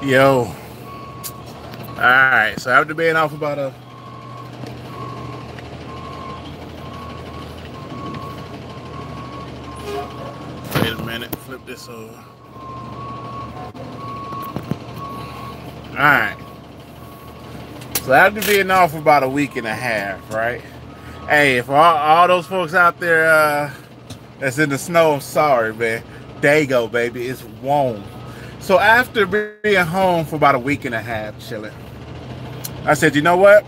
Yo. Alright, so after being off about a wait a minute, flip this over. Alright. So after being off for about a week and a half, right? Hey, for all those folks out there that's in the snow, I'm sorry, man. There you go, baby. It's warm. So after being home for about a week and a half, chilling, I said, you know what?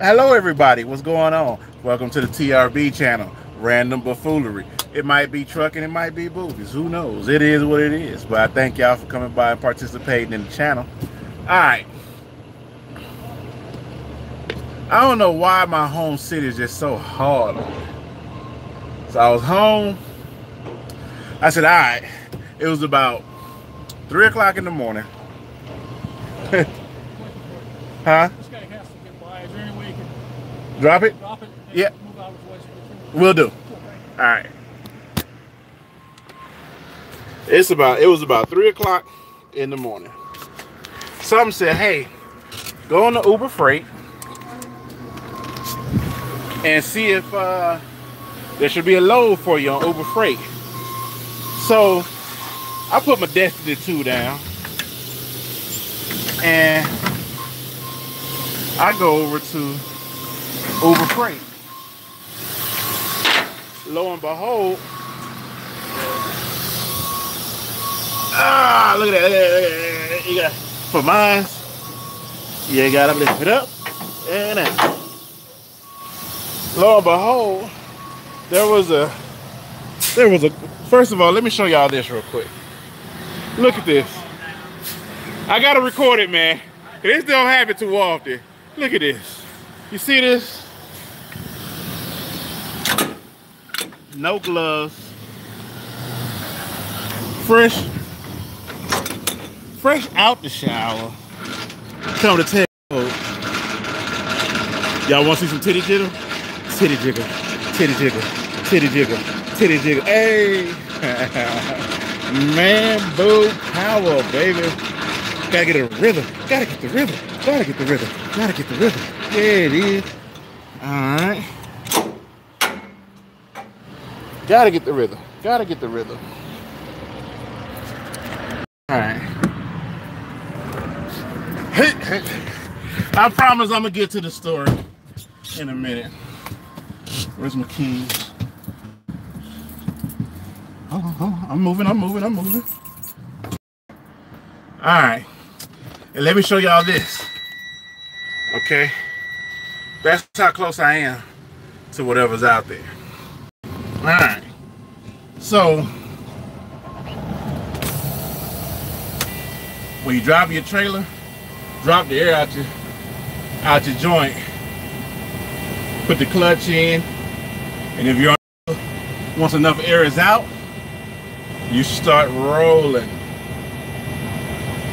Hello, everybody. What's going on? Welcome to the TRB channel, Random Buffoolery. It might be trucking, it might be boobies. Who knows? It is what it is. But I thank y'all for coming by and participating in the channel. All right. I don't know why my home city is just so hard on me. So I was home. I said, all right. It was about 3 o'clock in the morning. Huh? This guy has to get by. Is there any way you can drop it? Drop it. Yeah. Move out of his voice. Will do. All right. It was about 3 o'clock in the morning. Some said, hey, go on the Uber Freight and see if there should be a load for you on Uber Freight. So I put my Destiny 2 down and I go over to Uber Freight. Lo and behold, look at that, look at that. You got, for mine, you gotta lift it up and out. Lo and behold, there was a, first of all, let me show y'all this real quick. Look at this. I gotta record it, man. This don't happen too often. Look at this. You see this? No gloves. Fresh out the shower. Come to tell you. Y'all want to see some titty jiggle? Titty jiggle, titty jiggle, titty jiggle, titty jiggle. Hey, man, boo power, baby. Gotta get a rhythm. Gotta get the rhythm. Gotta get the rhythm. Gotta get the rhythm. Yeah, it is. All right. Gotta get the rhythm. Gotta get the rhythm. All right. I promise I'm gonna get to the story in a minute. Where's my keys? Hold on. I'm moving. All right. And let me show y'all this. Okay? That's how close I am to whatever's out there. All right. So, when you drop your trailer, drop the air out your joint. Put the clutch in, and if you're once enough air is out, you start rolling.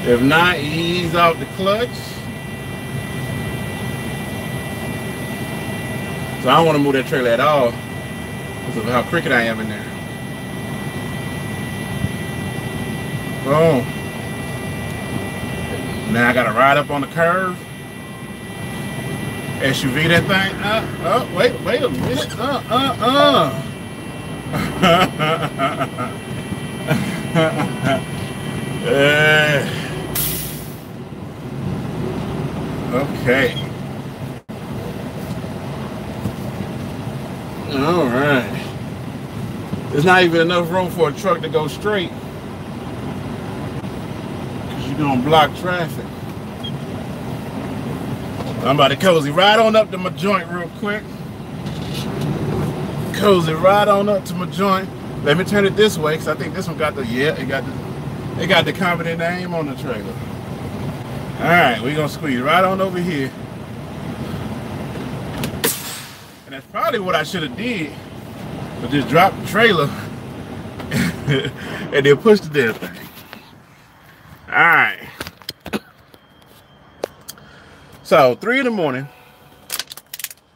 If not, ease off the clutch. So I don't want to move that trailer at all because of how crooked I am in there. Boom. Now I gotta ride up on the curve. SUV that thing. Wait a minute. Okay. All right. There's not even enough room for a truck to go straight because you're gonna block traffic. I'm about to cozy right on up to my joint real quick. Cozy right on up to my joint. Let me turn it this way because I think this one got the, yeah, it got the company name on the trailer. All right, we're gonna squeeze right on over here. And that's probably what I should have did, but just drop the trailer and then push the damn thing. All right. So 3 in the morning,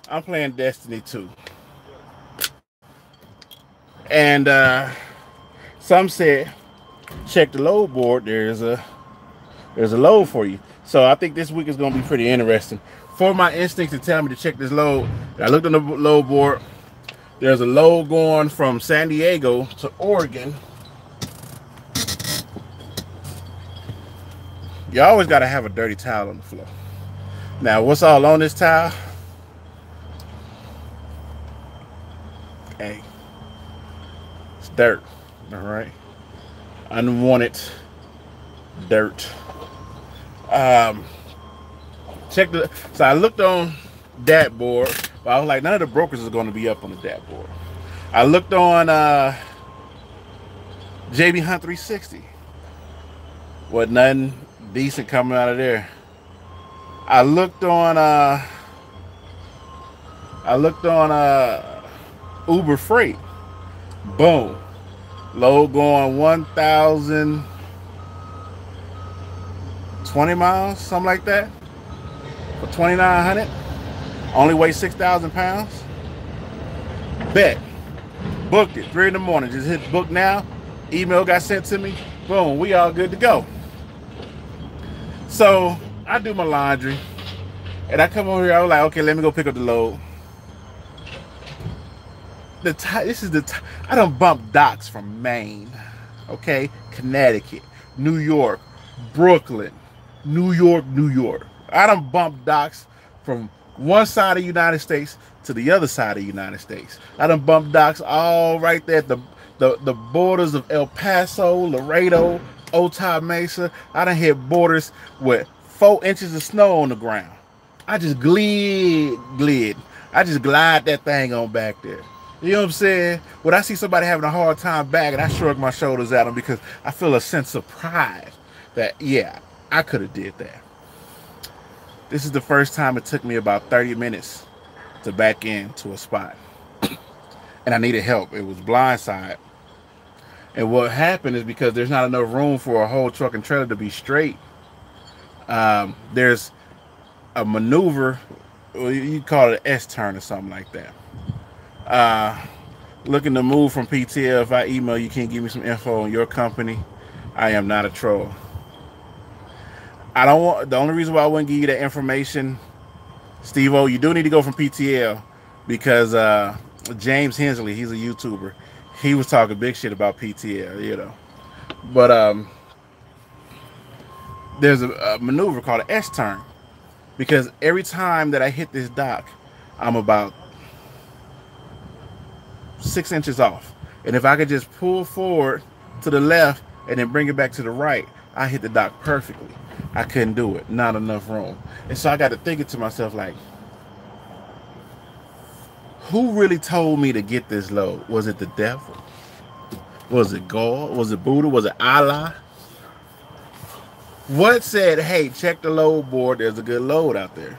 I'm playing Destiny 2. And some said, check the load board. There's a there's a load for you. So I think this week is going to be pretty interesting. For my instincts to tell me to check this load, I looked on the load board. There's a load going from San Diego to Oregon. You always got to have a dirty towel on the floor. Now, what's all on this towel? Hey, it's dirt, all right? Unwanted dirt. So I looked on that board, but I was like, none of the brokers is going to be up on the dat board. I looked on JB Hunt 360. Wasn't nothing decent coming out of there. I looked on Uber Freight. Boom. Load going 1,020 miles, something like that. For 2,900. Only weighs 6,000 pounds. Bet. Booked it. 3 in the morning. Just hit book now. Email got sent to me. Boom. We all good to go. So I do my laundry. And I come over here. I was like, okay, let me go pick up the load. I done bumped docks from Maine. Okay? Connecticut. New York. Brooklyn. New York. I done bumped docks from one side of the United States to the other side of the United States. I done bumped docks all right there at the borders of El Paso, Laredo, Otay Mesa. I done hit borders with 4 inches of snow on the ground. I just glide. I just glide that thing on back there. You know what I'm saying? When I see somebody having a hard time back, and I shrug my shoulders at them because I feel a sense of pride that, yeah, I could have did that. This is the first time it took me about 30 minutes to back into a spot. And I needed help. It was blindside. And what happened is because there's not enough room for a whole truck and trailer to be straight, there's a maneuver, you call it an S-turn or something like that. Looking to move from PTL. If I email you, can't give me some info on your company, I am not a troll. I don't want, the only reason why I wouldn't give you that information, Steve-O, you do need to go from PTL because James Hensley, he's a YouTuber, he was talking big shit about PTL, you know. But there's a maneuver called an S-turn, because every time that I hit this dock, I'm about 6 inches off. And if I could just pull forward to the left and then bring it back to the right, I hit the dock perfectly. I couldn't do it. Not enough room. And so I got to thinking to myself, like, who really told me to get this load? Was it the devil? Was it God? Was it Buddha? Was it Allah? What said, hey, check the load board. There's a good load out there.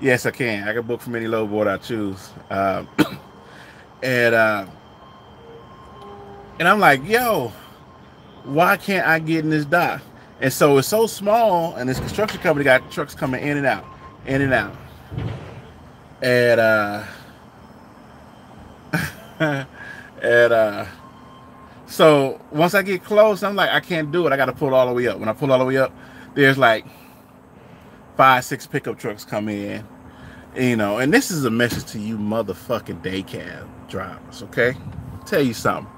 Yes, I can. I can book from any load board I choose. And I'm like, yo, why can't I get in this dock? And so it's so small, and this construction company got trucks coming in and out, in and out. And so once I get close, I'm like, I can't do it. I got to pull all the way up. When I pull all the way up, there's like 5, 6 pickup trucks come in, you know. And this is a message to you motherfucking day cab drivers, okay? Tell you something.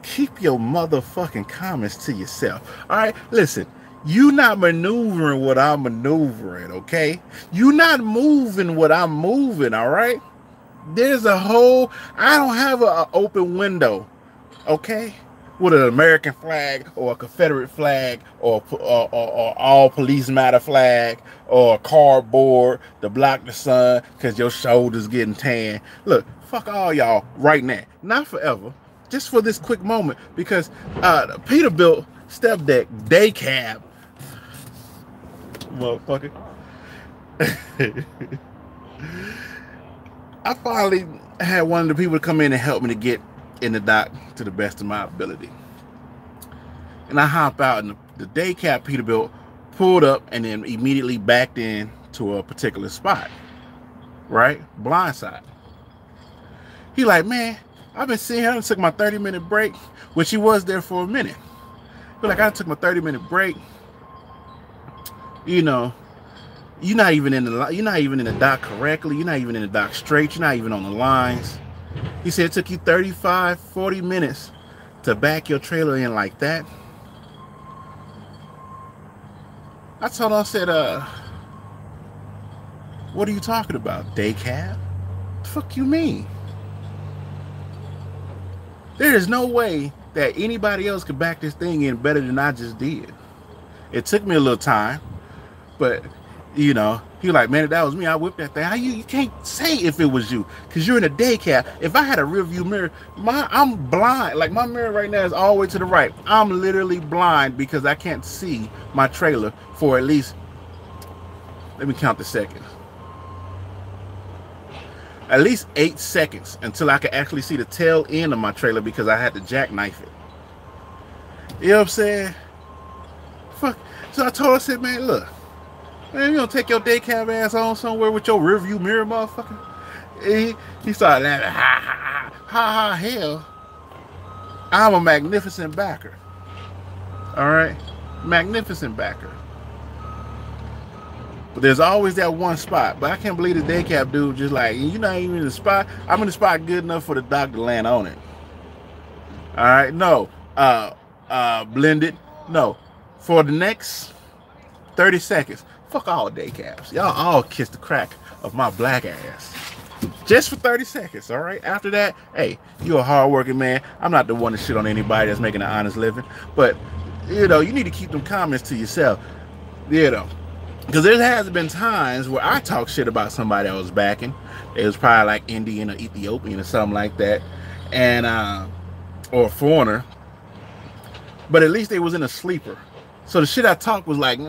Keep your motherfucking comments to yourself. All right, listen. You not maneuvering what I'm maneuvering, okay? You not moving what I'm moving, all right? There's a whole, I don't have an open window, okay? With an American flag or a Confederate flag or all police matter flag or a cardboard to block the sun because your shoulder's getting tan. Look, fuck all y'all right now. Not forever. Just for this quick moment, because Peterbilt step deck day cab, motherfucker. I finally had one of the people to come in and help me to get in the dock to the best of my ability. And I hop out, and the day cab Peterbilt pulled up and then immediately backed in to a particular spot, right? Blindside. He like, man, I've been sitting here and took my 30-minute break, which he was there for a minute. But like I took my 30-minute break. You know, you're not even in the dock correctly. You're not even in the dock straight. You're not even on the lines. He said it took you 35, 40 minutes to back your trailer in like that. I told him, I said, what are you talking about? Day cab? The fuck you mean? There is no way that anybody else could back this thing in better than I just did. It took me a little time, but you know, he was like, man, if that was me, I whipped that thing. How you can't say if it was you, because you're in a day cab. If I had a rear view mirror, I'm blind. Like my mirror right now is all the way to the right. I'm literally blind because I can't see my trailer for at least, let me count the seconds. At least 8 seconds until I could actually see the tail end of my trailer because I had to jackknife it. You know what I'm saying? Fuck. So I told her, I said, man, look, man, you gonna take your day cab ass on somewhere with your rear view mirror, motherfucker? He started laughing. Ha ha ha ha. Hell, I'm a magnificent backer. All right, magnificent backer. But there's always that one spot. But I can't believe the day cab dude just like, you're not even in the spot. I'm in the spot good enough for the doc to land on it. All right, no, blended, no. For the next 30 seconds, fuck all day cabs. Y'all all kiss the crack of my black ass. Just for 30 seconds, all right? After that, hey, you're a hard-working man. I'm not the one to shit on anybody that's making an honest living. But, you know, you need to keep them comments to yourself. You know, because there has been times where I talk shit about somebody I was backing. It was probably like Indian or Ethiopian or something like that. And, or a foreigner. But at least they was in a sleeper. So the shit I talked was like,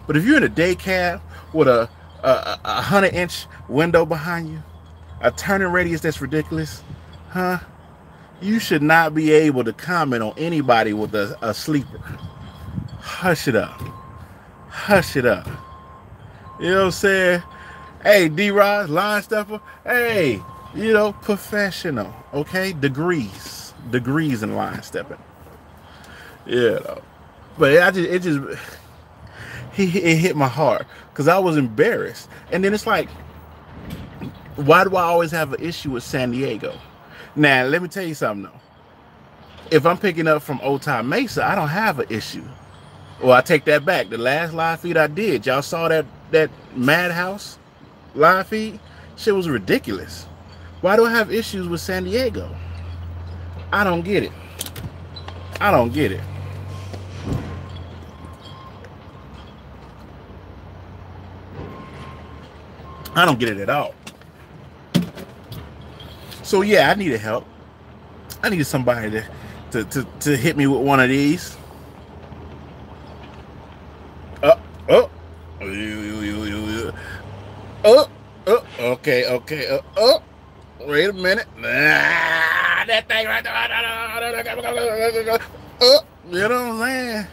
But if you're in a day cab with a 100-inch window behind you, a turning radius that's ridiculous, huh? You should not be able to comment on anybody with a sleeper. Hush it up. Hush it up. You know what I'm saying? Hey, D-Rod, line stepper. Hey, you know, professional. Okay, degrees in line stepping. You know, but it hit my heart because I was embarrassed. And then it's like, why do I always have an issue with San Diego? Now, let me tell you something though. If I'm picking up from Otay Mesa, I don't have an issue. Well, I take that back. The last live feed I did, y'all saw that Madhouse live feed? Shit was ridiculous. Why do I have issues with San Diego? I don't get it. I don't get it. I don't get it at all. So yeah, I needed help. I needed somebody to hit me with one of these. Okay. Wait a minute. That thing right there. You know what I'm saying?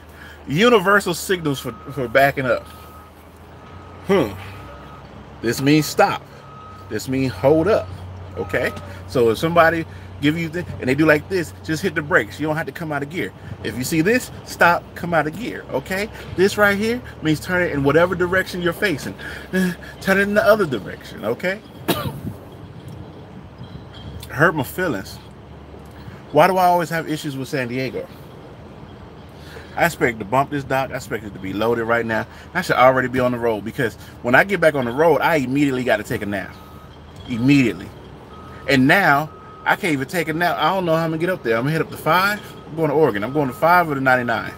Universal signals for backing up. This means stop. This means hold up. Okay? So if somebody give you this and they do like this, just hit the brakes. You don't have to come out of gear. If you see this, stop, come out of gear. Okay? This right here means turn it in whatever direction you're facing. Turn it in the other direction. Okay? Hurt my feelings. Why do I always have issues with San Diego? I expect to bump this dock. I expect it to be loaded right now. I should already be on the road because when I get back on the road, I immediately got to take a nap. Immediately. And now, I can't even take a nap. I don't know how I'm going to get up there. I'm going to hit up to 5. I'm going to Oregon. I'm going to 5 or the 99.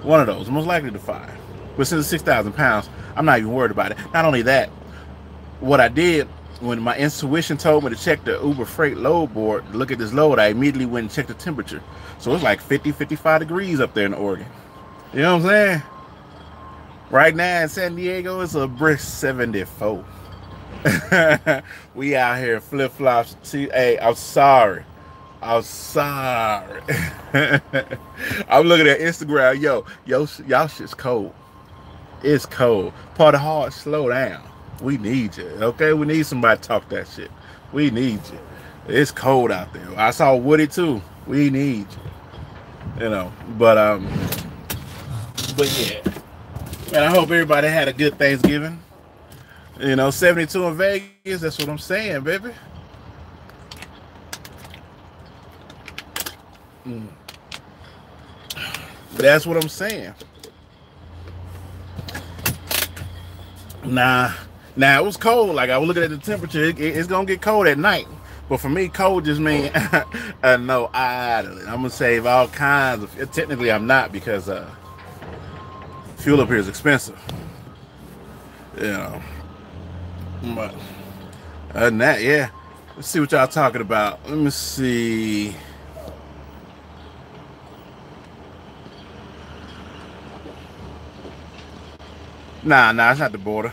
One of those. Most likely to 5. But since it's 6,000 pounds, I'm not even worried about it. Not only that, what I did when my intuition told me to check the Uber Freight load board, look at this load, I immediately went and checked the temperature. So it's like 50, 55 degrees up there in Oregon. You know what I'm saying? Right now in San Diego, it's a brisk 74. We out here flip-flops. Hey, I'm sorry. I'm sorry. I'm looking at Instagram. Yo, y'all shit's cold. It's cold. Part of hard, slow down. We need you, okay? We need somebody to talk that shit. We need you. It's cold out there. I saw Woody too. We need you. you know. But yeah, and I hope everybody had a good Thanksgiving. You know, 72 in Vegas. That's what I'm saying, baby. That's what I'm saying. Nah, it was cold. Like I was looking at the temperature, it's gonna get cold at night. But for me, cold just means no idling. I'm gonna save all kinds of. Technically, I'm not because fuel up here is expensive. You know, but other than that, yeah. Let's see what y'all talking about. Let me see. Nah, it's not the border.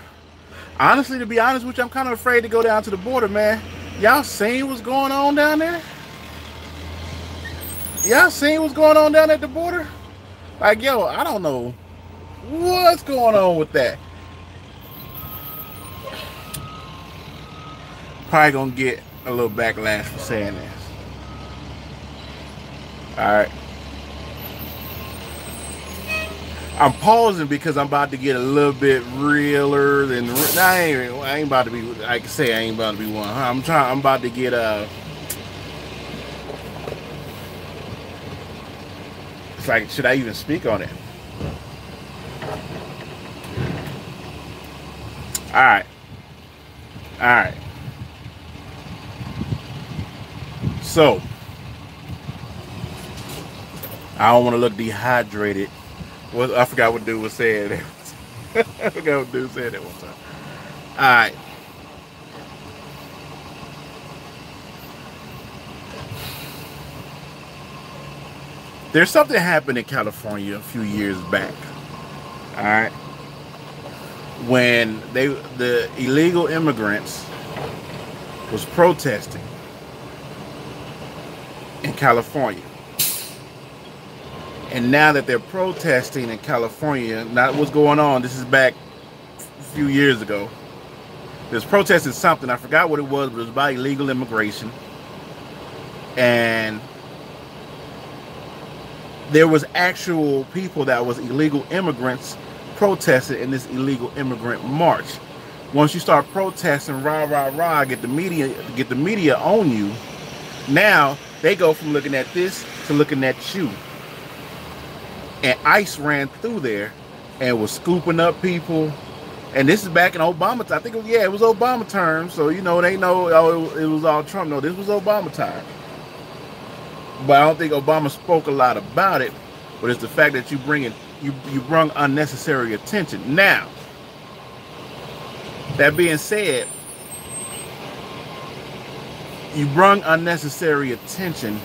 Honestly, to be honest with you, I'm kind of afraid to go down to the border, man. Y'all seen what's going on down there? Y'all seen what's going on down at the border? Like, yo, I don't know what's going on with that. Probably gonna get a little backlash for saying this. Alright. I'm pausing because I'm about to get a little bit realer than I ain't about to be. I can say I ain't about to be one. I'm about to get It's like, should I even speak on it? All right. So I don't want to look dehydrated. Well, I forgot what dude was saying. I forgot what dude said that one time. All right. There's something happened in California a few years back. All right. When the illegal immigrants was protesting in California. And now that they're protesting in California, not what's going on, this is back a few years ago. There's protesting something, I forgot what it was, but it was about illegal immigration. And there was actual people that was illegal immigrants protesting in this illegal immigrant march. Once you start protesting, rah, get the media on you, now they go from looking at this to looking at you. And ICE ran through there and was scooping up people. And this is back in Obama time. I think, it was Obama term. So, you know, they know it was all Trump. No, this was Obama time. But I don't think Obama spoke a lot about it. But it's the fact that you brung unnecessary attention. Now, that being said, you brung unnecessary attention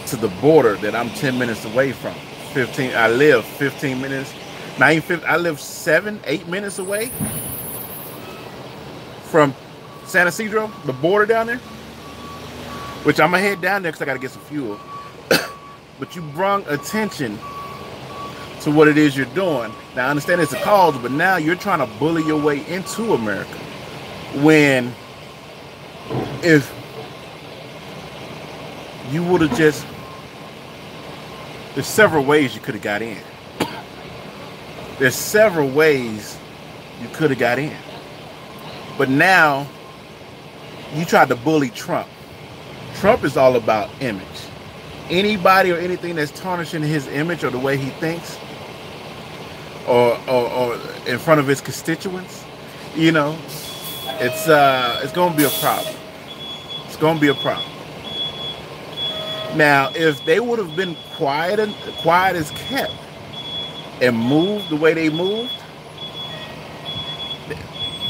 to the border that I'm 10 minutes away from. I live 15 minutes. I live 7-8 minutes away from San Ysidro, the border down there. Which I'm gonna head down there because I gotta get some fuel. But you brung attention to what it is you're doing. Now I understand it's a cause, but now you're trying to bully your way into America. When if you would have just, there's several ways you could have got in. There's several ways you could have got in. But now you tried to bully Trump. Trump is all about image. Anybody or anything that's tarnishing his image or the way he thinks, or in front of his constituents, you know, it's going to be a problem. It's going to be a problem. Now, if they would have been quiet as kept and moved the way they moved,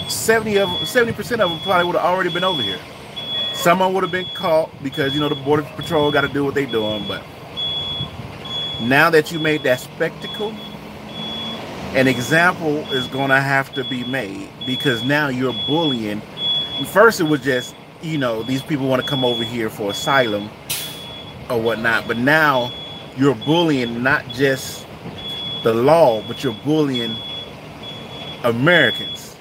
70% of them probably would have already been over here. Some of them would have been caught because, you know, the Border Patrol got to do what they're doing. But now that you made that spectacle, an example is going to have to be made, because now you're bullying. First, it was just, you know, these people want to come over here for asylum or whatnot. But now you're bullying not just the law, but you're bullying Americans.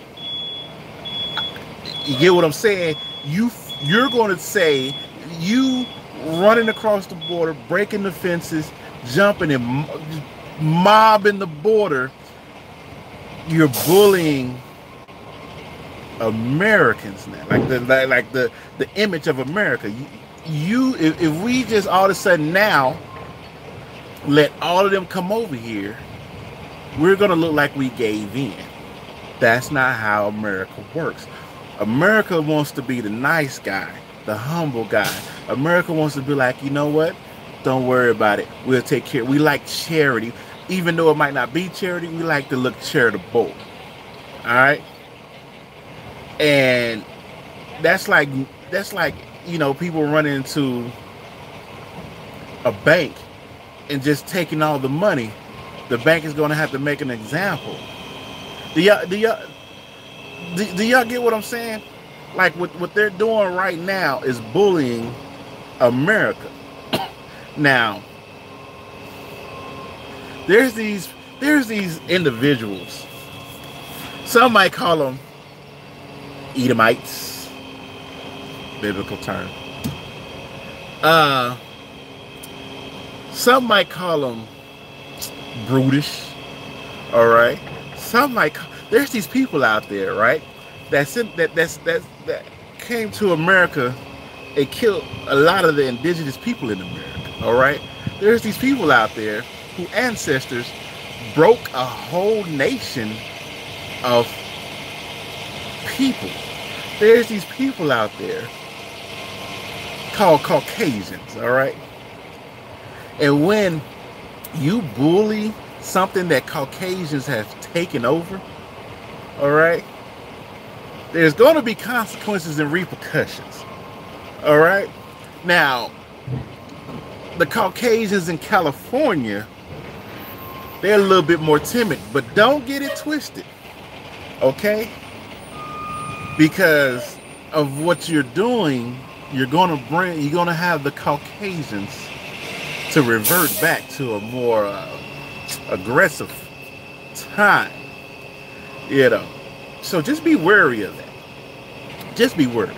You get what I'm saying? You're going to say you running across the border, breaking the fences, jumping and mobbing the border, you're bullying Americans now, like the image of America. If we just all of a sudden now let all of them come over here, we're gonna look like we gave in. That's not how America works. America wants to be the nice guy, the humble guy. America wants to be like, you know what? Don't worry about it. We'll take care. We like charity. Even though it might not be charity, we like to look charitable. All right? And that's like, you know, people running into a bank and just taking all the money. The bank is going to have to make an example. Do y'all get what I'm saying? Like what they're doing right now is bullying America. Now, there's these individuals. Some might call them Edomites, biblical term. Some might call them brutish. All right. Some might. There's these people out there, right? That came to America and killed a lot of the indigenous people in America. All right. There's these people out there whose ancestors broke a whole nation of people. There's these people out there called Caucasians. All right. And when you bully something that Caucasians have taken over, all right, there's going to be consequences and repercussions. All right. Now, the Caucasians in California, they're a little bit more timid, but don't get it twisted. Okay? Because of what you're doing, you're going to have the Caucasians to revert back to a more aggressive time, you know. So just be wary of that. Just be wary.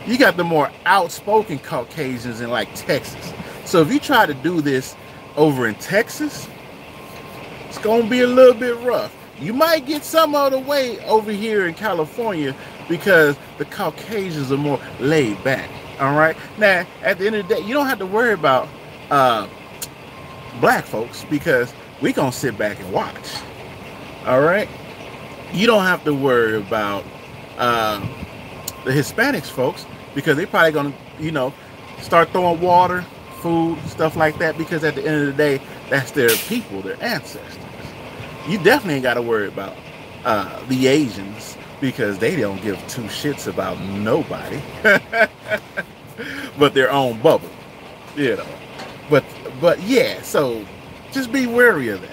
You got the more outspoken Caucasians in like Texas. So if you try to do this over in Texas, it's going to be a little bit rough. You might get some of the way over here in California because the Caucasians are more laid back. All right. Now, at the end of the day, you don't have to worry about black folks because we're going to sit back and watch. All right. You don't have to worry about the Hispanics folks because they probably going to, you know, start throwing water, food, stuff like that, because at the end of the day, that's their people, their ancestors. You definitely ain't got to worry about the Asians because they don't give two shits about nobody but their own bubble, you know. But yeah, so just be wary of that.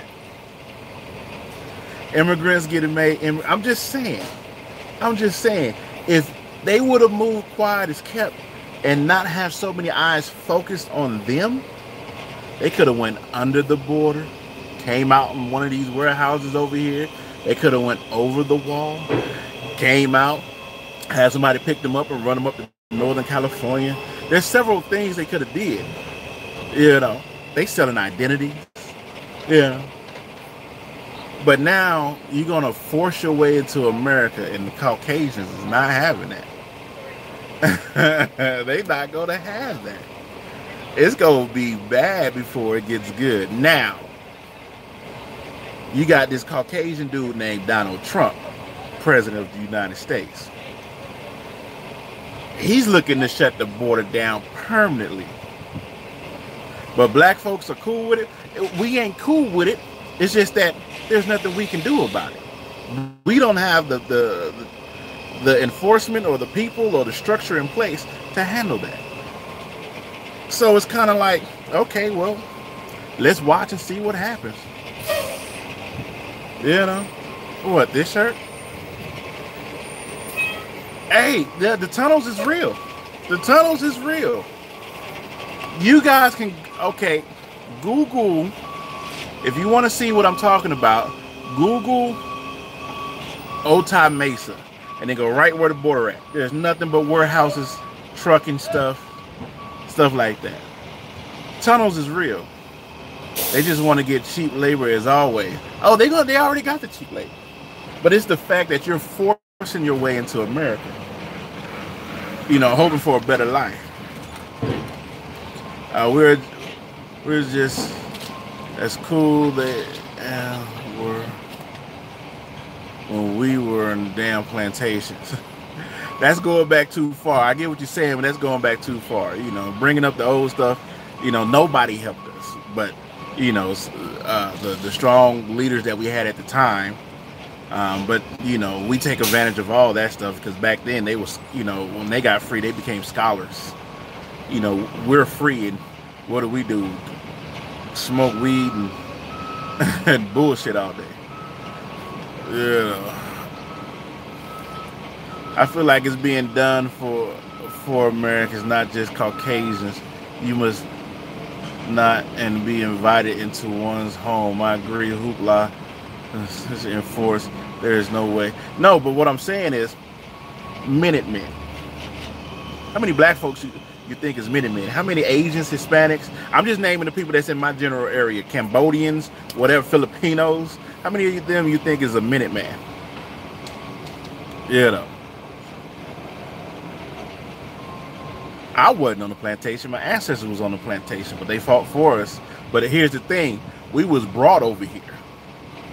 Immigrants getting made. I'm just saying, if they would have moved quiet as kept and not have so many eyes focused on them, they could have went under the border, came out in one of these warehouses over here. They could have went over the wall, came out, had somebody pick them up and run them up to Northern California. There's several things they could have did. You know, they selling identities. Yeah. But now you're going to force your way into America, and the Caucasians is not having that. They not going to have that. It's going to be bad before it gets good. Now, you got this Caucasian dude named Donald Trump, president of the United States. He's looking to shut the border down permanently. But black folks are cool with it. We ain't cool with it. It's just that there's nothing we can do about it. We don't have the enforcement or the people or the structure in place to handle that. So it's kind of like, okay, well, let's watch and see what happens. You know? What, this shirt? Hey, the tunnels is real. The tunnels is real. You guys can, okay, Google, if you want to see what I'm talking about, Google Otay Mesa and then go right where the border at. There's nothing but warehouses, trucking stuff like that. Tunnels is real. They just want to get cheap labor as always. Oh, they already got the cheap labor. But it's the fact that you're forcing your way into America. You know, hoping for a better life. We're just as cool that when we were in the damn plantations. That's going back too far. I get what you're saying, but that's going back too far. You know, bringing up the old stuff. You know, nobody helped us, but you know, the strong leaders that we had at the time. But you know, we take advantage of all that stuff because back then they was, you know, when they got free, they became scholars. You know, we're free, and what do? Smoke weed and, and bullshit all day. Yeah. I feel like it's being done for Americans, not just Caucasians. You must not and be invited into one's home. I agree. Hoopla is enforced. There is no way. No, but what I'm saying is, Minutemen. How many black folks you think is Minutemen? How many Asians, Hispanics? I'm just naming the people that's in my general area. Cambodians, whatever, Filipinos. How many of them you think is a Minuteman? You know. I wasn't on the plantation. My ancestors was on the plantation, but they fought for us. But here's the thing. We was brought over here.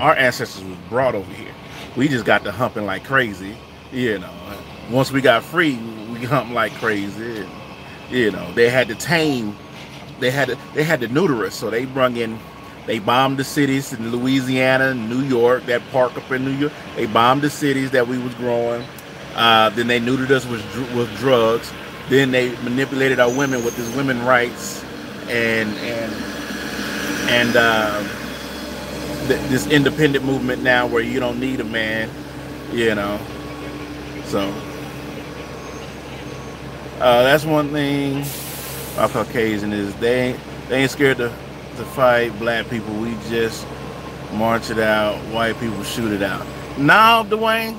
Our ancestors was brought over here. We just got to humping like crazy. You know, once we got free, we humped like crazy. And, you know, they had to tame. They had to neuter us. So they bombed the cities in Louisiana, New York, that park up in New York. They bombed the cities that we was growing. Then they neutered us with drugs. Then they manipulated our women with this women rights and this independent movement now where you don't need a man, you know. So that's one thing about Caucasian is they ain't scared to fight black people. We just march it out. White people shoot it out. Now, Dwayne,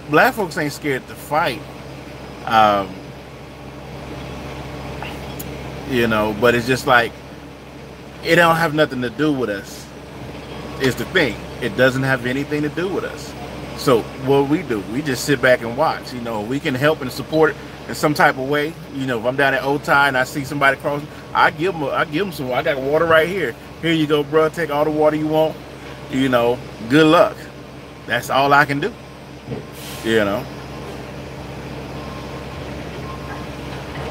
black folks ain't scared to fight. You know, but it's just like it don't have nothing to do with us. Is the thing. It doesn't have anything to do with us. So what we do, we just sit back and watch. You know, we can help and support in some type of way. You know, if I'm down at Otay and I see somebody crossing, I give them some. I got water right here. Here you go, bro. Take all the water you want. You know, good luck. That's all I can do. You know,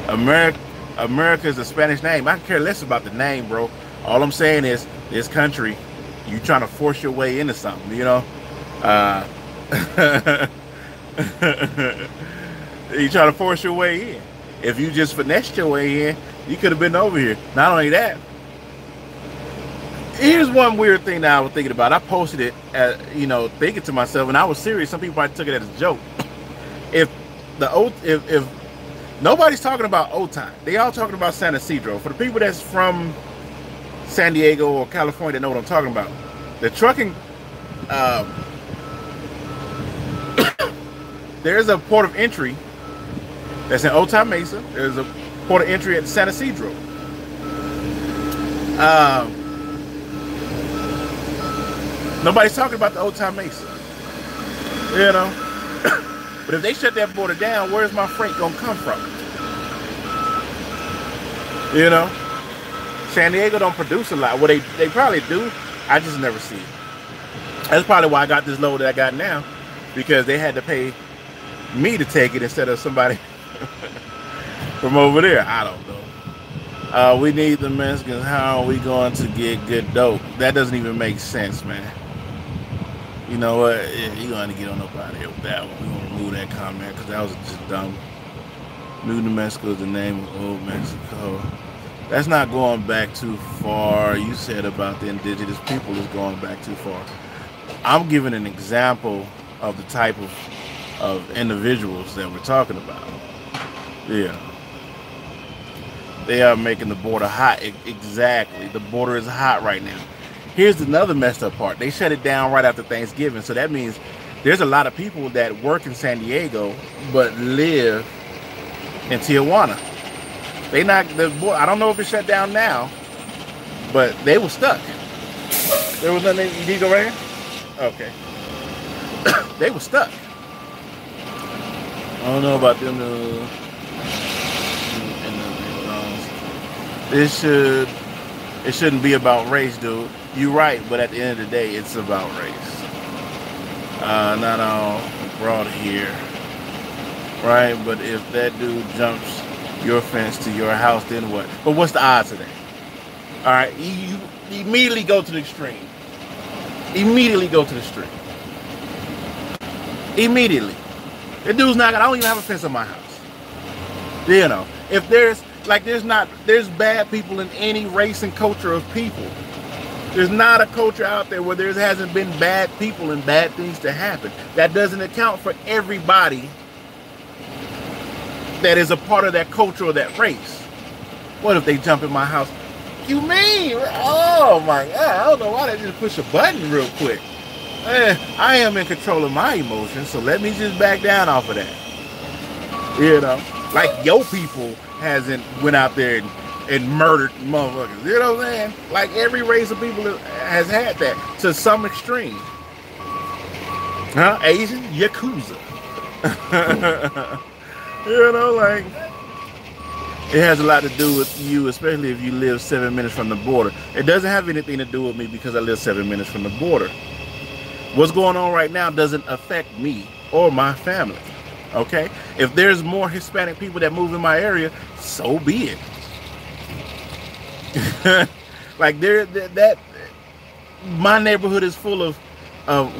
America is a Spanish name. I don't care less about the name, bro. All I'm saying is this country, you trying to force your way into something, you know. You trying to force your way in. If you just finessed your way in, you could have been over here. Not only that, here's one weird thing that I was thinking about. I posted it, you know, thinking to myself, and I was serious. Some people probably took it as a joke. If nobody's talking about Otay, they all talking about San Ysidro. For the people that's from San Diego or California that know what I'm talking about, the trucking, there's a port of entry that's in Otay Mesa. There's a port of entry at San Ysidro. Nobody's talking about the Otay Mesa, you know. But if they shut that border down, where's my freight gonna come from? You know, San Diego don't produce a lot. Well, they probably do. I just never see it. That's probably why I got this load that I got now, because they had to pay me to take it instead of somebody from over there. I don't know. We need the Mexicans. How are we going to get good dope? That doesn't even make sense, man. You know what? Yeah, you're going to get on up out of here with that one. We're going to remove that comment because that was just dumb. New Mexico is the name of old Mexico. That's not going back too far. You said about the indigenous people is going back too far. I'm giving an example of the type of individuals that we're talking about. Yeah. They are making the border hot. Exactly. The border is hot right now. Here's another messed up part. They shut it down right after Thanksgiving. So that means there's a lot of people that work in San Diego but live in Tijuana. They not the border. I don't know if it's shut down now, But they were stuck. There was nothing. You need to go right here? Okay. They were stuck. I don't know about them. It shouldn't be about race, dude. You're right, but at the end of the day, it's about race. Not all brought here, right? But if that dude jumps your fence to your house, then what? But what's the odds of that? All right, you immediately go to the extreme. Immediately go to the extreme. Immediately. The dude's not gonna. I don't even have a fence on my house. You know, if there's bad people in any race and culture of people. There's not a culture out there where there hasn't been bad people and bad things to happen. That doesn't account for everybody that is a part of that culture or that race. What if they jump in my house? You mean? Oh my God, I don't know why they just push a button real quick. I am in control of my emotions, so let me just back down off of that. You know, like your people hasn't went out there and murdered motherfuckers. You know what I'm saying? Like every race of people has had that to some extreme. Huh? Asian? Yakuza. You know, like it has a lot to do with you, especially if you live 7 minutes from the border. It doesn't have anything to do with me because I live 7 minutes from the border. What's going on right now doesn't affect me or my family. Okay? If there's more Hispanic people that move in my area, so be it. Like my neighborhood is full of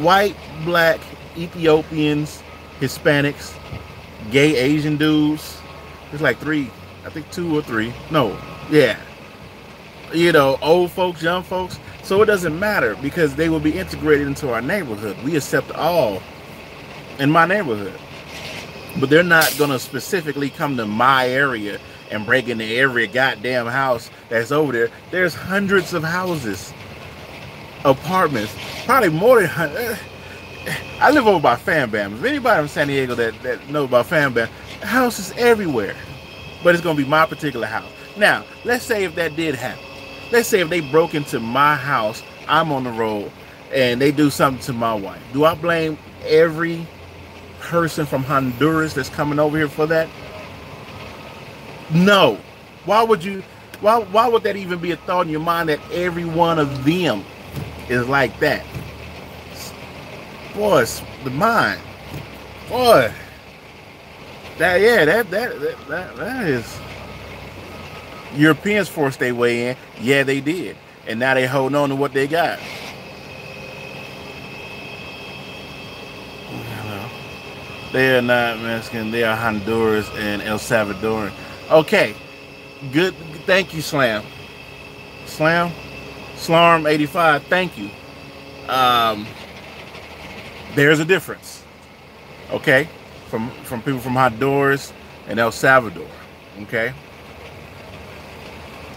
white, black, Ethiopians, Hispanics, gay Asian dudes. There's like 3, I think 2 or 3. No, yeah. You know, old folks, young folks. So it doesn't matter because they will be integrated into our neighborhood. We accept all in my neighborhood. But they're not going to specifically come to my area and break into every goddamn house that's over there. There's hundreds of houses, apartments, probably more than 100. I live over by Fam Bam. If anybody from San Diego that knows about Fam Bam, houses everywhere. But it's going to be my particular house. Now, let's say if that did happen. Let's say if they broke into my house, I'm on the road, and they do something to my wife. Do I blame every person from Honduras that's coming over here for that? No. Why would that even be a thought in your mind that every one of them is like that? Boy, it's the mind. Boy. That is. Europeans forced their way in. Yeah, they did. And now they hold on to what they got. They are not Mexican. They are Honduras and El Salvadoran. Okay. Good. Thank you, Slam. Slarm 85. Thank you. There's a difference. Okay. From people from Honduras and El Salvador. Okay.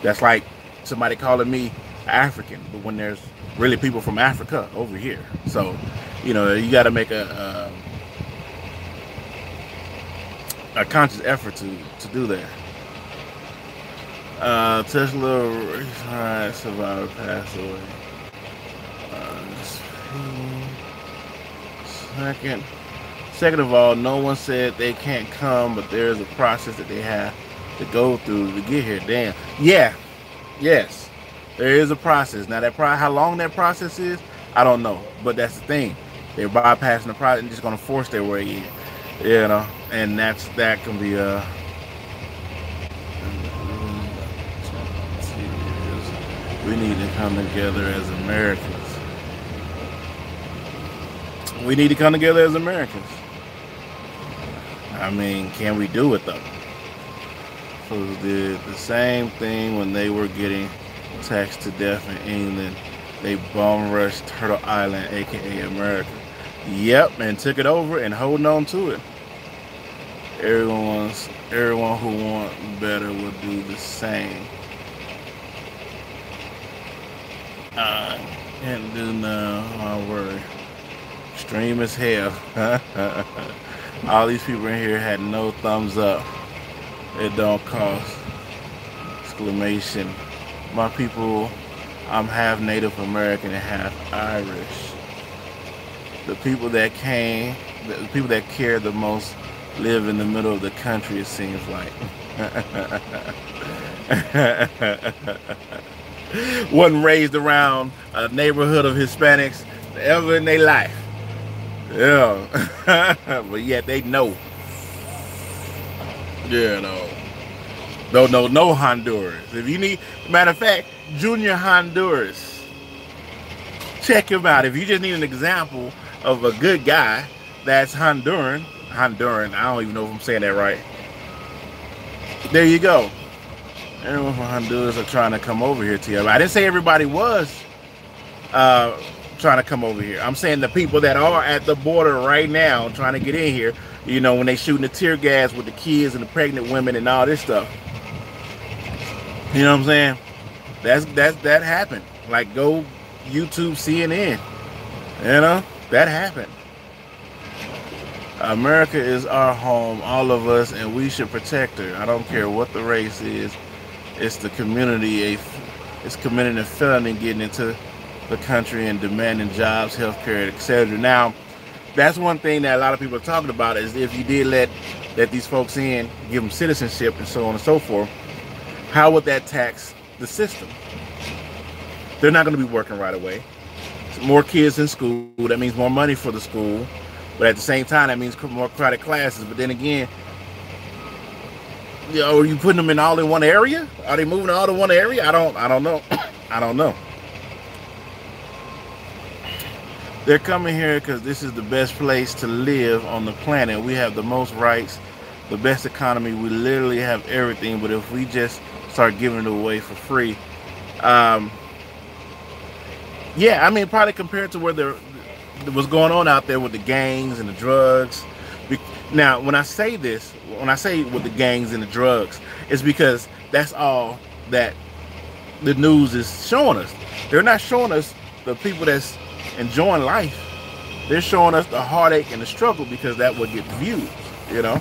That's like somebody calling me African, but when there's really people from Africa over here. So, you know, you got to make a conscious effort to do that. Tesla survivor passed away. Second of all, no one said they can't come, but there's a process that they have to go through to get here. Damn. Yeah. Yes. There is a process. Now how long that process is, I don't know. But that's the thing. They're bypassing the process and just gonna force their way in. You know, and that can be we need to come together as Americans. We need to come together as Americans. I mean, can we do it though? So did the same thing when they were getting taxed to death in England. They bomb rushed Turtle Island, aka America. Yep, and took it over and holding on to it. Everyone who wants better will do the same. Can't do now. I worry. Extreme as hell. All these people in here had no thumbs up. It don't cost. Exclamation. My people I'm half Native American and half Irish. The people that care the most live in the middle of the country, it seems like. Wasn't raised around a neighborhood of Hispanics ever in their life. Yeah. But yet they know. Yeah, no. Don't know no Honduras. If you need, matter of fact, Junior Honduras. Check him out. If you just need an example of a good guy that's Honduran, I don't even know if I'm saying that right. There you go. Everyone from Honduras are trying to come over here to you. I didn't say everybody was trying to come over here. I'm saying the people that are at the border right now trying to get in here, you know, when they shooting the tear gas with the kids and the pregnant women and all this stuff. You know what I'm saying? That happened. Like, go YouTube CNN. You know, that happened. America is our home, all of us, and we should protect her. I don't care what the race is. It's the community. It's committing a felony getting into the country and demanding jobs, health care, etc. Now, that's one thing that a lot of people are talking about, is if you did let these folks in, give them citizenship and so on and so forth, how would that tax the system? They're not going to be working right away. More kids in school, that means more money for the school. But at the same time, that means more crowded classes. But then again, you know, are you putting them all in one area? Are they moving all to one area? I don't know. I don't know. They're coming here because this is the best place to live on the planet. We have the most rights, the best economy. We literally have everything. But if we just start giving it away for free, yeah, I mean, probably compared to where what's going on out there with the gangs and the drugs. Now, when I say this, when I say with the gangs and the drugs, it's because that's all that the news is showing us. They're not showing us the people that's enjoying life. They're showing us the heartache and the struggle, because that would get views, you know.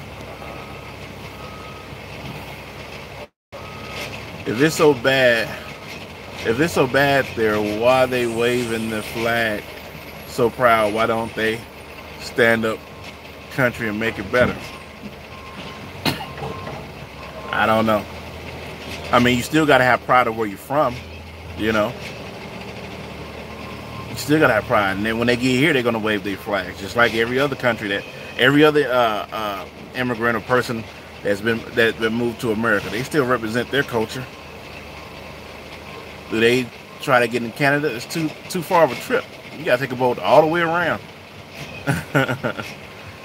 If it's so bad there, why are they waving the flag so proud? Why don't they stand up country and make it better? I don't know. I mean, you still got to have pride of where you're from, you know. You still got to have pride. And then when they get here, they're going to wave their flags, just like every other country, every other immigrant or person that's been moved to America. They still represent their culture. Do they try to get in Canada? It's too far of a trip. You got to take a boat all the way around.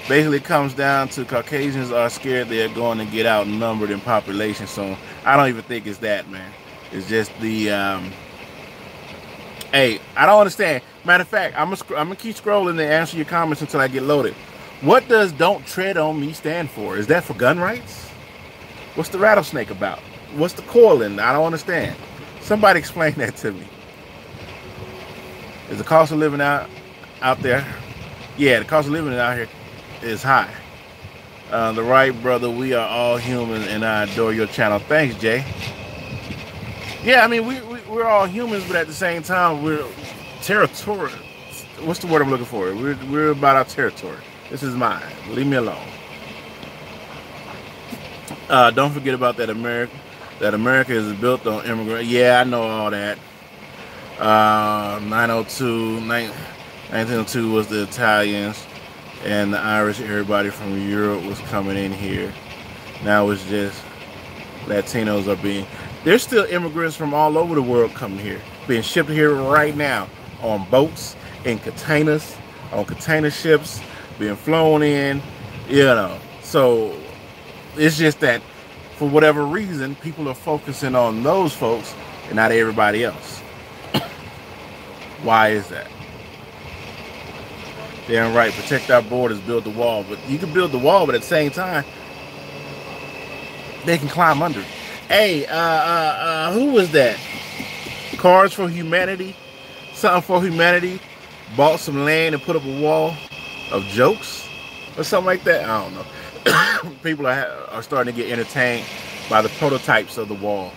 Basically, it comes down to Caucasians are scared they're going to get outnumbered in population. So I don't even think it's that, man. It's just the hey, I don't understand. Matter of fact, I'm gonna keep scrolling and answer your comments until I get loaded. What does "Don't Tread on Me" stand for? Is that for gun rights? What's the rattlesnake about? What's the coiling? I don't understand. Somebody explain that to me. Is the cost of living out there? Yeah, the cost of living out here is high. The right brother, we are all human, and I adore your channel. Thanks, Jay. Yeah, I mean, we're all humans, but at the same time, we're territorial. What's the word I'm looking for? We're about our territory. This is mine. Leave me alone. Don't forget about that America is built on immigrant. Yeah, I know all that. 1902 was the Italians, and the Irish. Everybody from Europe was coming in here. Now it's just Latinos are there's still immigrants from all over the world coming here, being shipped here right now on boats, in containers, on container ships, being flown in, you know. So it's just that for whatever reason, people are focusing on those folks and not everybody else. Why is that? Damn right, protect our borders, build the wall. But you can build the wall, but at the same time, they can climb under it. Hey, who was that? Cars for Humanity? Something for Humanity bought some land and put up a wall of jokes or something like that. I don't know. People are starting to get entertained by the prototypes of the wall.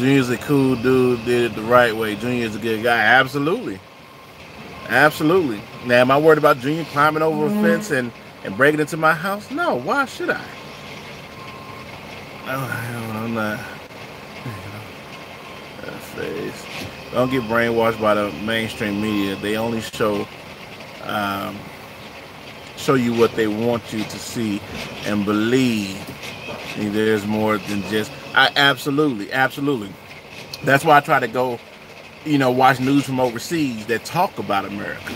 Junior's a cool dude, did it the right way. Junior's a good guy. Absolutely. Absolutely. Now, am I worried about Junior climbing over a fence and breaking into my house? No, why should I? I'm not. Face. Don't get brainwashed by the mainstream media. They only show you what they want you to see and believe. And there's more than just. Absolutely. That's why I try to go, watch news from overseas that talk about America.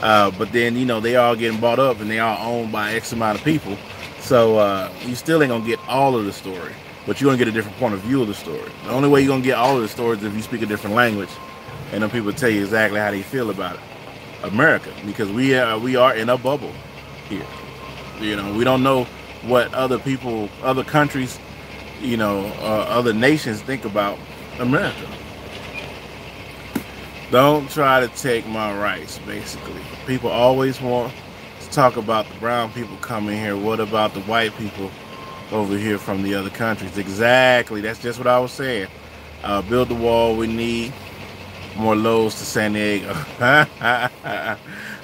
But then, they all getting bought up and they all owned by X amount of people. So you still ain't gonna get all of the story, but you're gonna get a different point of view of the story. The only way you're gonna get all of the stories is if you speak a different language, and then people tell you exactly how they feel about it. America, because we are in a bubble here. We don't know what other people, other countries, other nations think about America. Don't try to take my rights, basically. People always want to talk about the brown people coming here. What about the white people over here from the other countries? Exactly. That's just what I was saying. Build the wall. We need more loads to San Diego.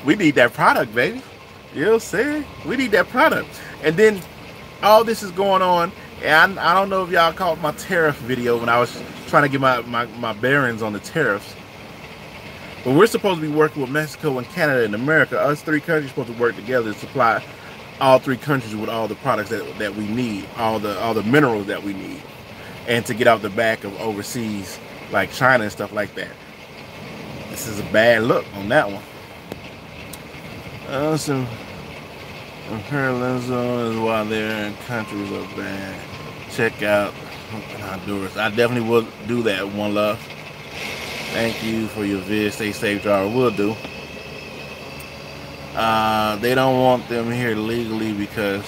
We need that product, baby. You know what I'm saying? We need that product. And then all this is going on. And I don't know if y'all caught my tariff video when I was trying to get my bearings on the tariffs. But we're supposed to be working with Mexico and Canada and America. Us three countries are supposed to work together to supply all three countries with all the products that we need, all the minerals that we need, and to get out the back of overseas like China and stuff like that. This is a bad look on that one. Some imperialism is why they're in countries are bad. Check out Honduras. I definitely will do that. One love. Thank you for your vid. Stay safe, driver. Will do. They don't want them here legally because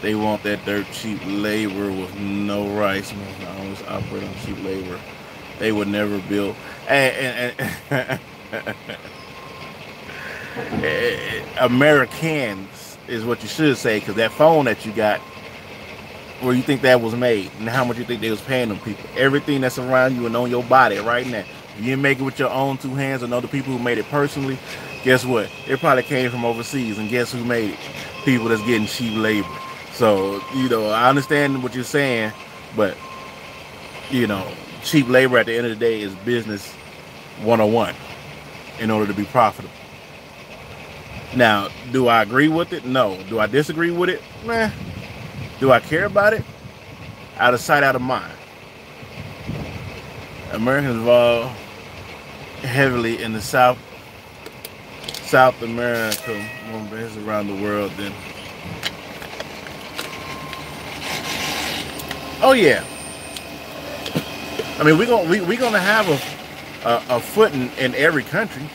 they want that dirt cheap labor with no rights. I always operate on cheap labor. They would never build. Americans is what you should say, because that phone that you got, where you think that was made, and how much you think they was paying them people. Everything that's around you and on your body right now. If you didn't make it with your own two hands, or know the people who made it personally, guess what? It probably came from overseas, and guess who made it? People that's getting cheap labor. So, I understand what you're saying, but, cheap labor at the end of the day is business 101 in order to be profitable. Now, do I agree with it? No. Do I disagree with it? Meh. Do I care about it? Out of sight, out of mind. Americans involved heavily in the South America, more business around the world than. Oh yeah. I mean, we're gonna have a foot in every country.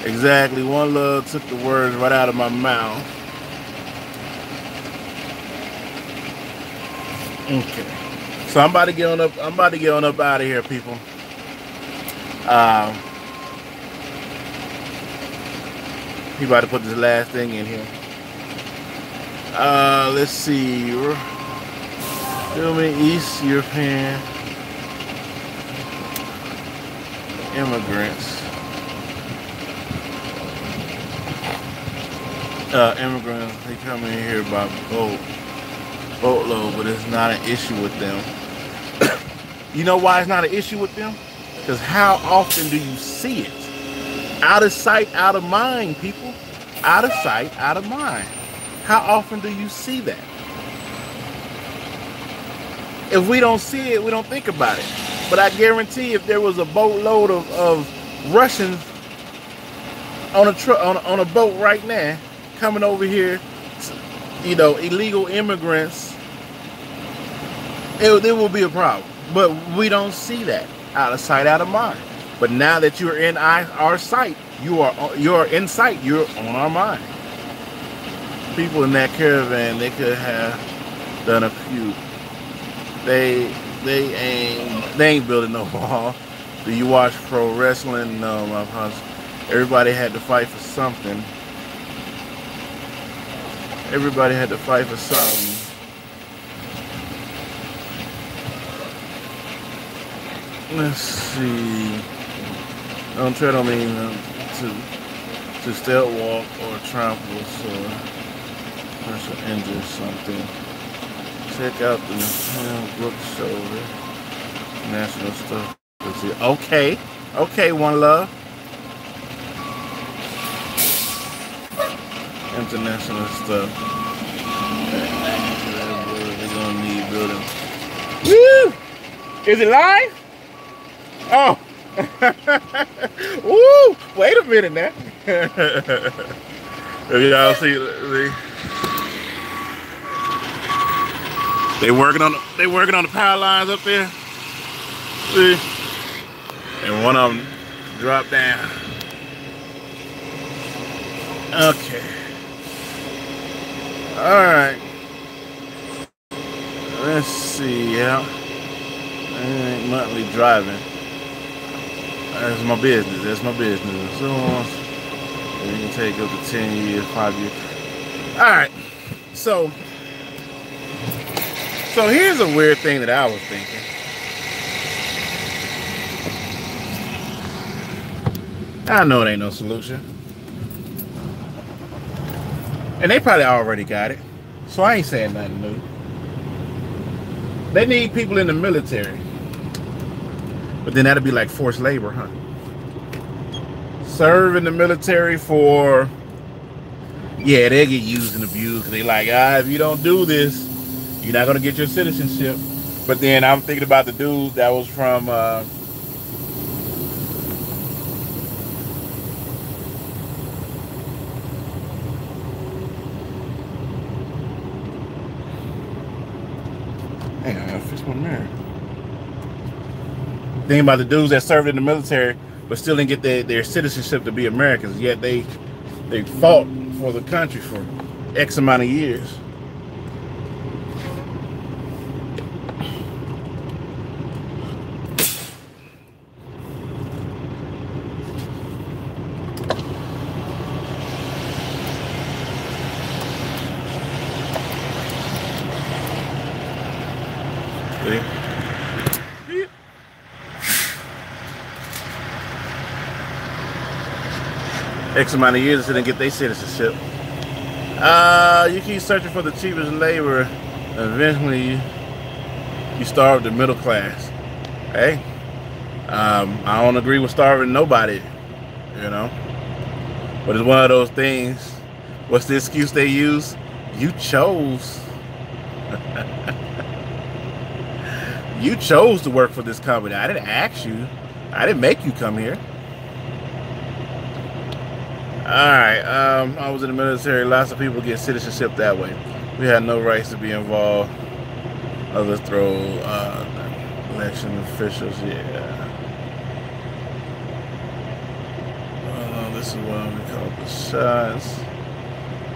Exactly. One love took the words right out of my mouth. Okay. So I'm about to get on up. I'm about to get on up out of here, people. He about to put this last thing in here. Let's see. Filming East European immigrants. Immigrants, they come in here by boatload, but it's not an issue with them. You know why it's not an issue with them? Because how often do you see it? Out of sight, out of mind, people. Out of sight, out of mind. How often do you see that? If we don't see it, we don't think about it. But I guarantee if there was a boatload of Russians on a boat right now, coming over here, illegal immigrants, it will be a problem. But we don't see that. Out of sight, out of mind. But now that you're in our sight, you're in sight, you're on our mind. People in that caravan, they could have done a few. They ain't building no wall. Do you watch pro wrestling? No, my husband. Everybody had to fight for something. Everybody had to fight for something. Let's see. Don't tread on me to stealth walk or trample or person injure something. Check out the Brook shoulder. National stuff. Okay. Okay, one love. International stuff. They're gonna need building. Woo! Is it live? Oh. Woo! Wait a minute now. Y'all see, they working on the power lines up there. See? And one of them dropped down. Okay. All right. Let's see. Yeah. Monthly driving. That's my business. That's my business. So you can take up to 10 years, 5 years. All right. So here's a weird thing that I was thinking. I know it ain't no solution. And they probably already got it. So I ain't saying nothing new. They need people in the military. But then that'd be like forced labor, huh? Serve in the military for... Yeah, they get used and abused. Cause they like, if you don't do this, you're not gonna get your citizenship. But then I'm thinking about the dude that was from... Hang on, I gotta fix my mirror. Thinking about the dudes that served in the military but still didn't get their citizenship to be Americans, yet they fought for the country for X amount of years. X amount of years to get their citizenship. You keep searching for the cheapest labor, and eventually you starve the middle class. Hey, I don't agree with starving nobody, you know. But it's one of those things. What's the excuse they use? You chose. You chose to work for this company. I didn't ask you. I didn't make you come here. Alright, I was in the military. Lots of people get citizenship that way. We had no rights to be involved. Others throw election officials, yeah. This is what we call the shots.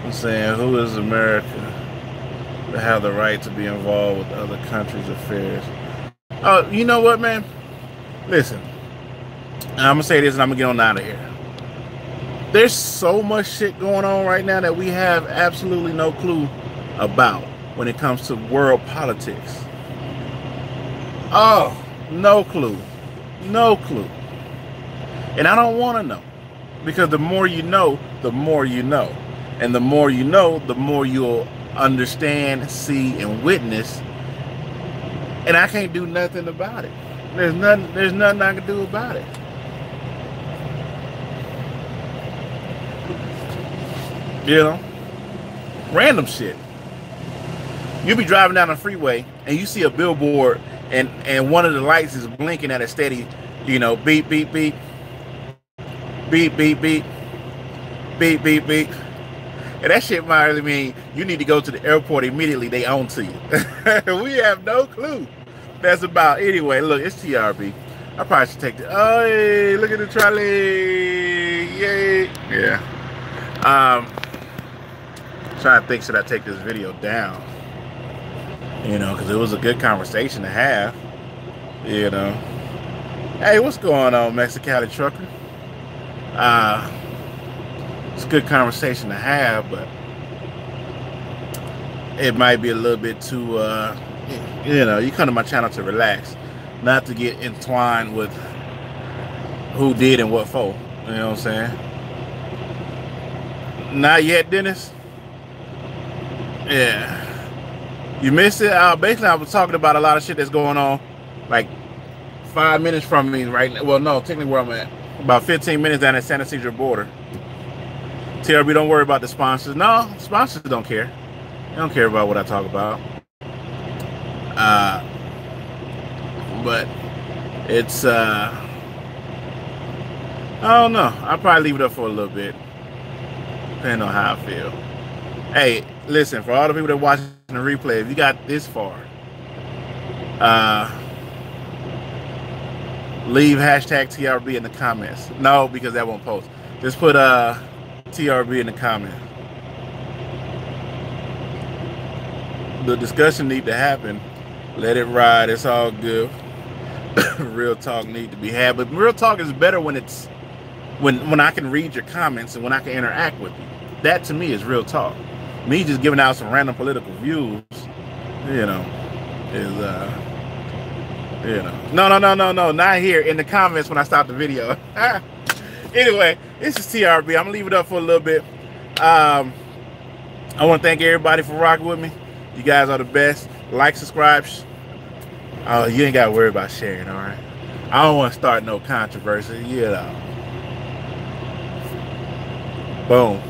I'm saying, who is America to have the right to be involved with other countries' affairs? Oh, you know what, man? Listen, I'm gonna say this and I'm gonna get on out of here. There's so much shit going on right now that we have absolutely no clue about when it comes to world politics. Oh, no clue. No clue. And I don't want to know. Because the more you know, the more you know. And the more you know, the more you'll understand, see, and witness. And I can't do nothing about it. There's nothing I can do about it. You know, random shit. You be driving down the freeway and you see a billboard and one of the lights is blinking at a steady, you know, beep, beep, beep, beep, beep, beep, beep, beep, beep. And that shit might really mean you need to go to the airport immediately. They on to you. We have no clue. That's about. Anyway, look, it's TRB. I probably should take the. Oh, hey, look at the trolley. Yay. Yeah. Trying to think, should I take this video down? You know, because it was a good conversation to have. You know. Hey, what's going on, Mexicali trucker? It's a good conversation to have, but it might be a little bit too, you know, you come to my channel to relax. not to get entwined with who did and what for. You know what I'm saying? Not yet, Dennis? Yeah. You missed it? Basically, I was talking about a lot of shit that's going on, like 5 minutes from me right now. Well, no, technically where I'm at. About 15 minutes down at San Ysidro border. TRB, don't worry about the sponsors. No, sponsors don't care. They don't care about what I talk about. But it's, I don't know. I'll probably leave it up for a little bit, depending on how I feel. Hey, listen, for all the people that are watching the replay, if you got this far, leave hashtag TRB in the comments. No, because that won't post. Just put TRB in the comment. The discussion need to happen. Let it ride. It's all good. Real talk need to be had, but real talk is better when it's when I can read your comments and when I can interact with you. That to me is real talk. Me just giving out some random political views, you know, is you know, no, not here in the comments when I stop the video. Anyway, this is TRB. I'm gonna leave it up for a little bit. I want to thank everybody for rocking with me. You guys are the best. Like, subscribe. Oh, you ain't got to worry about sharing, all right? I don't want to start no controversy, you know. Boom.